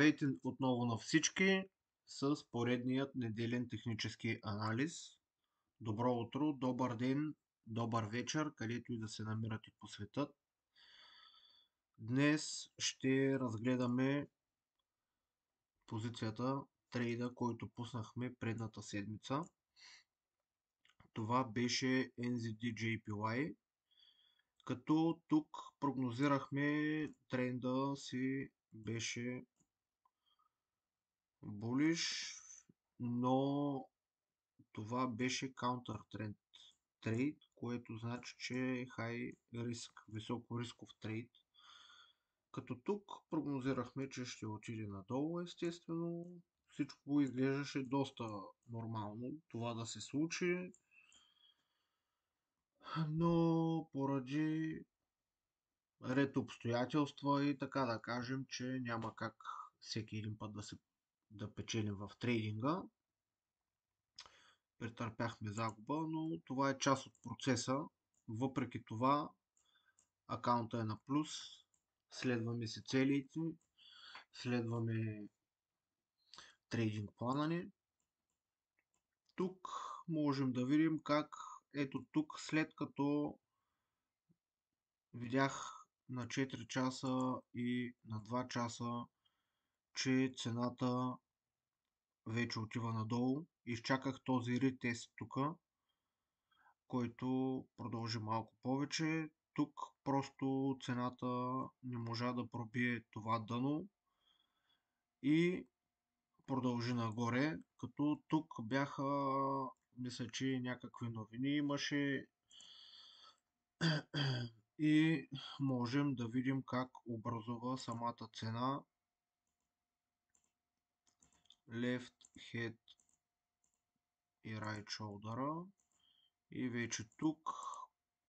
Здравейте отново на всички с поредният неделен технически анализ. Добро утро, добър ден, добър вечер, където и да се намирате по света. Днес ще разгледаме позицията трейда, който пуснахме предната седмица. Това беше NZD-JPY, като тук прогнозирахме тренда си беше булиш, но това беше counter тренд трейд, което значи, че е high риск, високо рисков трейд. Като тук прогнозирахме, че ще отиде надолу, естествено. Всичко изглеждаше доста нормално това да се случи, но поради ред обстоятелства и така да кажем, че няма как всеки един път да печелим в трейдинга. Претърпяхме загуба, но това е част от процеса. Въпреки това, акаунта е на плюс, следваме си целите, следваме трейдинг плана ни. Тук можем да видим как ето тук, след като видях на 4 часа и на 2 часа, че цената вече отива надолу, изчаках този ретест тук, който продължи малко повече. Тук просто цената не можа да пробие това дъно и продължи нагоре, като тук бяха, мисля, че някакви новини имаше и можем да видим как образува самата цена left head и right shoulder и вече тук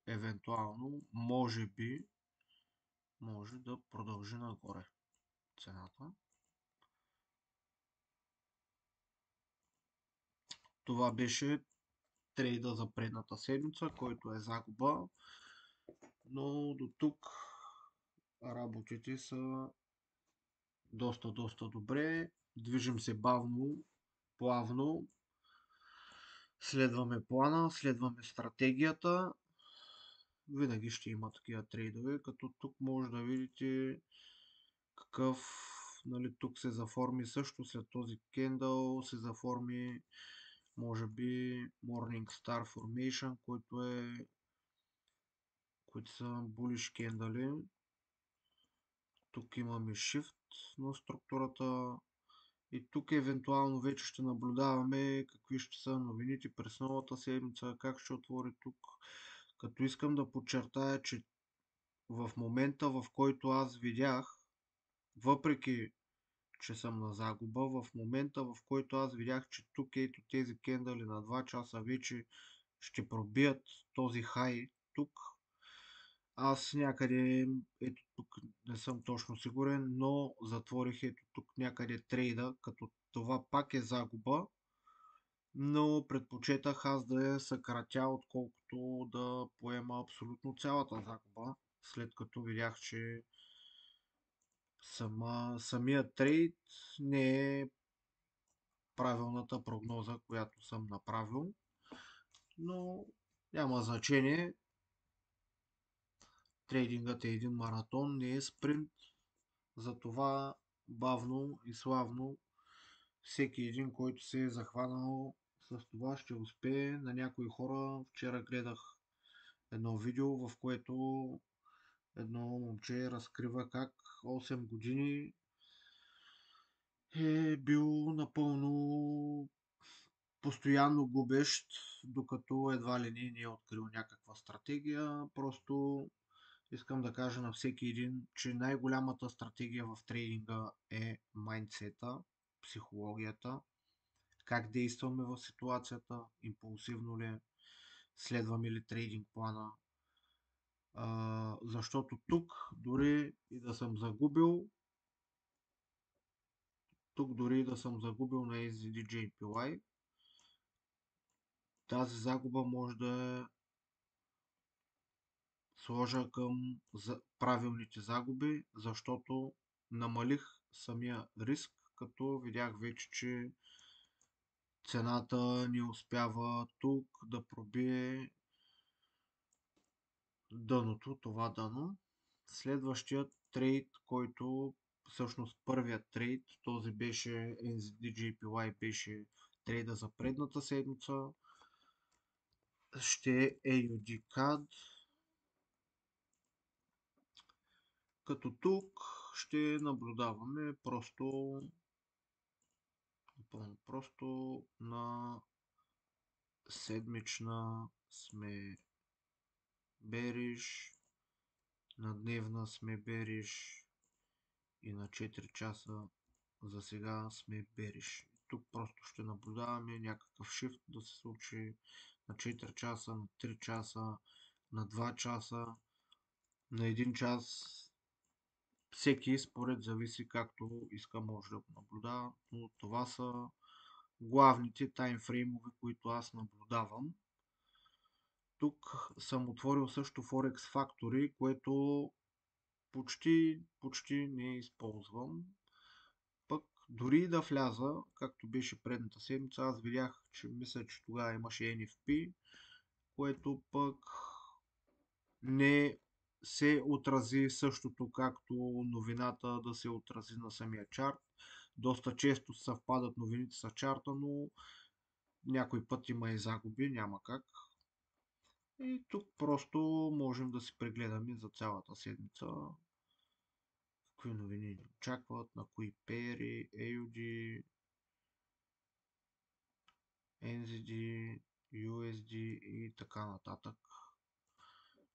евентуално може да продължи нагоре цената. Това беше трейда за предната седмица, който е загуба, но до тук работите са доста добре. Движим се бавно, плавно, следваме плана, следваме стратегията. Винаги ще има такива трейдове, като тук може да видите какъв, нали, тук се заформи също след този кендъл, се заформи може би Morning Star Formation, които са bullish кендали. Тук имаме Shift на структурата и тук евентуално вече ще наблюдаваме какви ще са новините през новата седмица, как ще отвори тук. Като искам да подчертая, че в момента, в който аз видях, въпреки че съм на загуба, в момента, в който аз видях, че тук ето тези кендали на 2 часа вече ще пробият този хай тук, аз някъде, ето тук не съм точно сигурен, но затворих ето тук някъде трейда, като това пак е загуба, но предпочетах аз да я съкратя, отколкото да поема абсолютно цялата загуба, след като видях, че самият трейд не е правилната прогноза, която съм направил, но няма значение. Трейдингът е един маратон, не е спринт, затова бавно и славно всеки един, който се е захванал с това, ще успее. На някои хора вчера гледах едно видео, в което едно момче разкрива как 8 години е бил напълно постоянно губещ, докато едва ли не е открил някаква стратегия. Просто искам да кажа на всеки един, че най-голямата стратегия в трейдинга е майндсета, психологията, как действаме в ситуацията, импулсивно ли, следваме ли трейдинг плана. Защото тук дори и да съм загубил, на SZD-JPY, тази загуба може да сложа към правилните загуби, защото намалих самия риск, като видях вече, че цената ни успява тук да пробие дъното, това дъно. Следващият трейд, който всъщност първият трейд, този беше NZD-JPY, беше трейда за предната седмица, ще е AUD CAD, като тук ще наблюдаваме напълно просто на седмична сме бериш, на дневна сме бериш и на 4 часа за сега сме бериш. Тук просто ще наблюдаваме някакъв шифт да се случи на 4 часа, на 3 часа, на 2 часа, на 1 час. Всеки според зависи както иска може да го наблюдава, но това са главните таймфреймове, които аз наблюдавам. Тук съм отворил също Forex Factory, което почти не използвам. Пък дори да вляза, както беше предната седмица, аз видях, че мисля, че тогава имаше NFP, което пък не се отрази същото, както новината да се отрази на самия чарт. Доста често съвпадат новините с чарта, но някой път има и загуби, няма как. И тук просто можем да си прегледаме за цялата седмица какви новини ни очакват, на кои пери, AUD, NZD, USD и така нататък.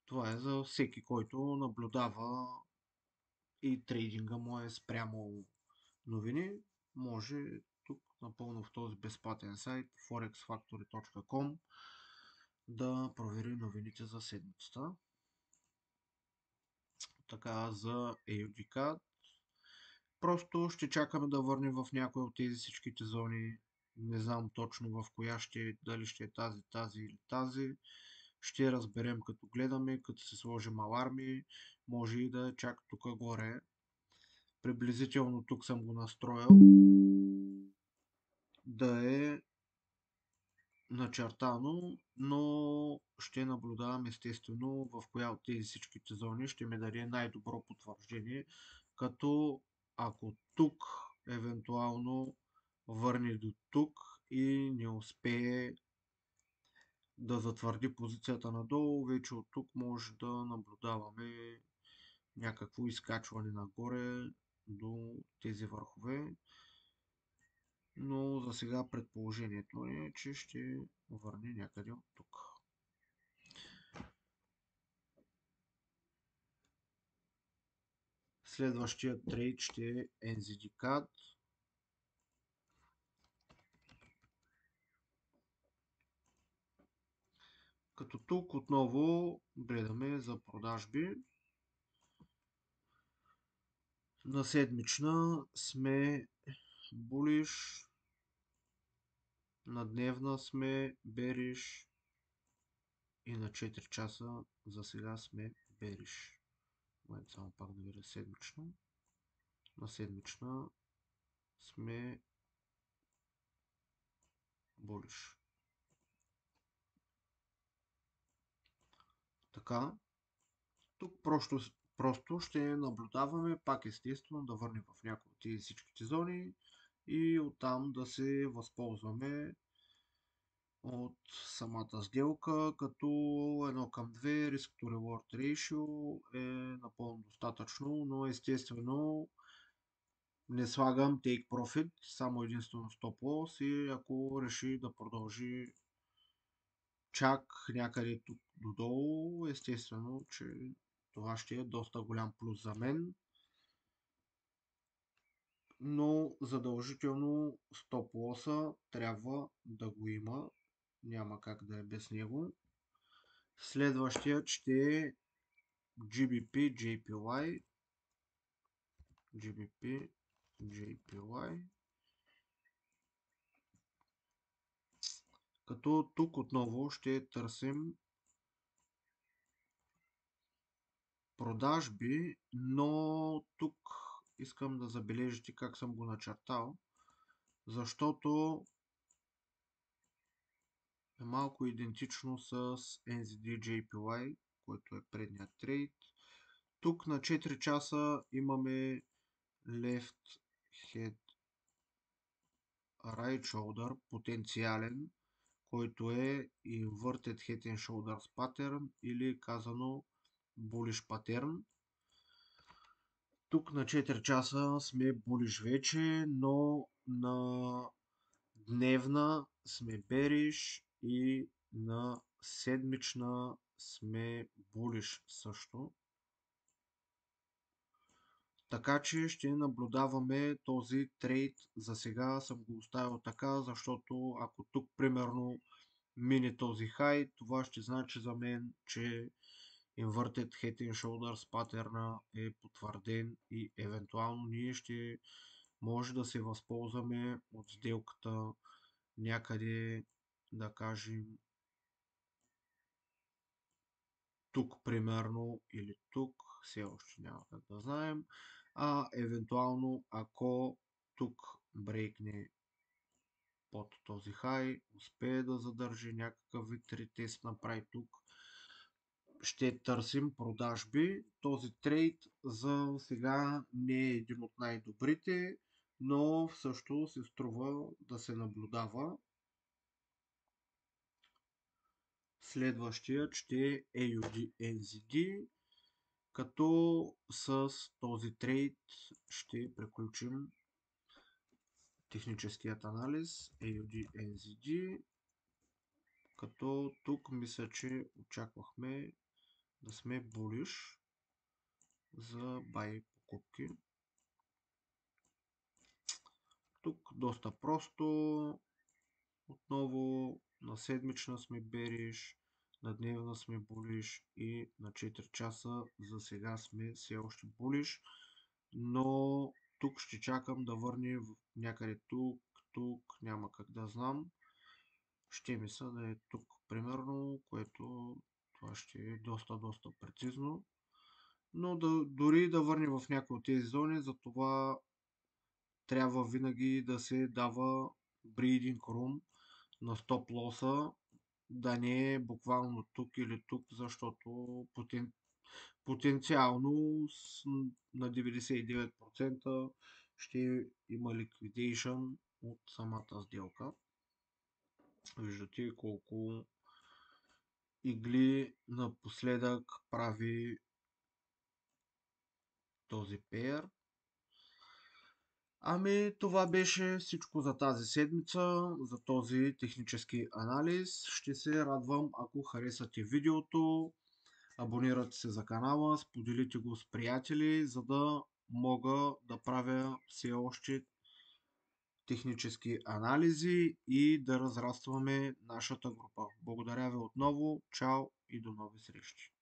Това е за всеки, който наблюдава и трейдинга му е спрямо новини. Може тук напълно в този безплатен сайт forexfactory.com да провери новините за седмицата. Така за AUD. Просто ще чакаме да върнем в някоя от тези всичките зони. Не знам точно в коя дали ще е тази или тази. Ще разберем като гледаме, като се сложим аларми. Може и да е чак тук горе. Приблизително тук съм го настроил да е начертано, но ще наблюдавам естествено в коя от тези всичките зони ще ми даде най-добро потвърждение, като ако тук евентуално върне до тук и не успее да затвърди позицията надолу, вече от тук може да наблюдаваме някакво изкачване нагоре до тези върхове. Но за сега предположението е, че ще върне някъде от тук. Следващия трейд ще е NZD-CAD. Като тук отново гледаме за продажби. На седмична сме bullish, на дневна сме bearish и на 4 часа за сега сме bearish. Момент само пак да видя седмична. На седмична сме bullish. Така, тук просто ще наблюдаваме пак естествено да върнем в някои от тези всичките зони и оттам да се възползваме от самата сделка, като 1 към 2 Risk to Reward Ratio е напълно достатъчно, но естествено не слагам Take Profit, само единствено Stop Loss и ако реши да продължи чак някъде тук додолу, естествено, че това ще е доста голям плюс за мен. Но задължително стоп лоса трябва да го има. Няма как да е без него. Следващият ще е GBP JPY. GBP JPY. Като тук отново ще търсим продажби, но тук искам да забележите как съм го начертал, защото е малко идентично с NZD-JPY, който е предният трейд. Тук на 4 часа имаме Left Head Right Shoulder, потенциален, който е Inverted Head and Shoulders Pattern или казано Bullish Pattern. Тук на 4 часа сме bullish вече, но на дневна сме bearish и на седмична сме bullish също. Така че ще наблюдаваме този трейд. За сега съм го оставил така, защото ако тук примерно мине този хай, това ще значи за мен, че Inverted Head and Shoulders патерна е потвърден и евентуално ние ще може да се възползваме от сделката някъде, да кажем, тук примерно или тук, все още няма как да знаем, а евентуално ако тук брейкне под този хай, успее да задържи някакъв вид ретест направи тук, ще търсим продажби. Този трейд за сега не е един от най-добрите, но също се струва да се наблюдава. Следващият ще е AUD-NZD, като с този трейд ще приключим техническият анализ AUD-NZD, като тук мисля, че очаквахме да сме bullish за buy покупки. Тук доста просто, отново на седмична сме bearish, на дневна сме bullish и на 4 часа за сега сме все още bullish, но тук ще чакам да върне някъде тук, няма как да знам. Ще мисля да е тук примерно, което това ще е доста прецизно. Но дори да върне в някои от тези зони, затова трябва винаги да се дава breeding room на стоп лоса, да не е буквално тук или тук, защото потенциално на 99% ще има liquidation от самата сделка. Виждате колко игли напоследък прави този пеер. Ами, това беше всичко за тази седмица, за този технически анализ. Ще се радвам, ако харесате видеото, абонирате се за канала, споделите го с приятели, за да мога да правя все още технически анализи и да разрастваме нашата група. Благодаря ви отново, чао и до нови срещи!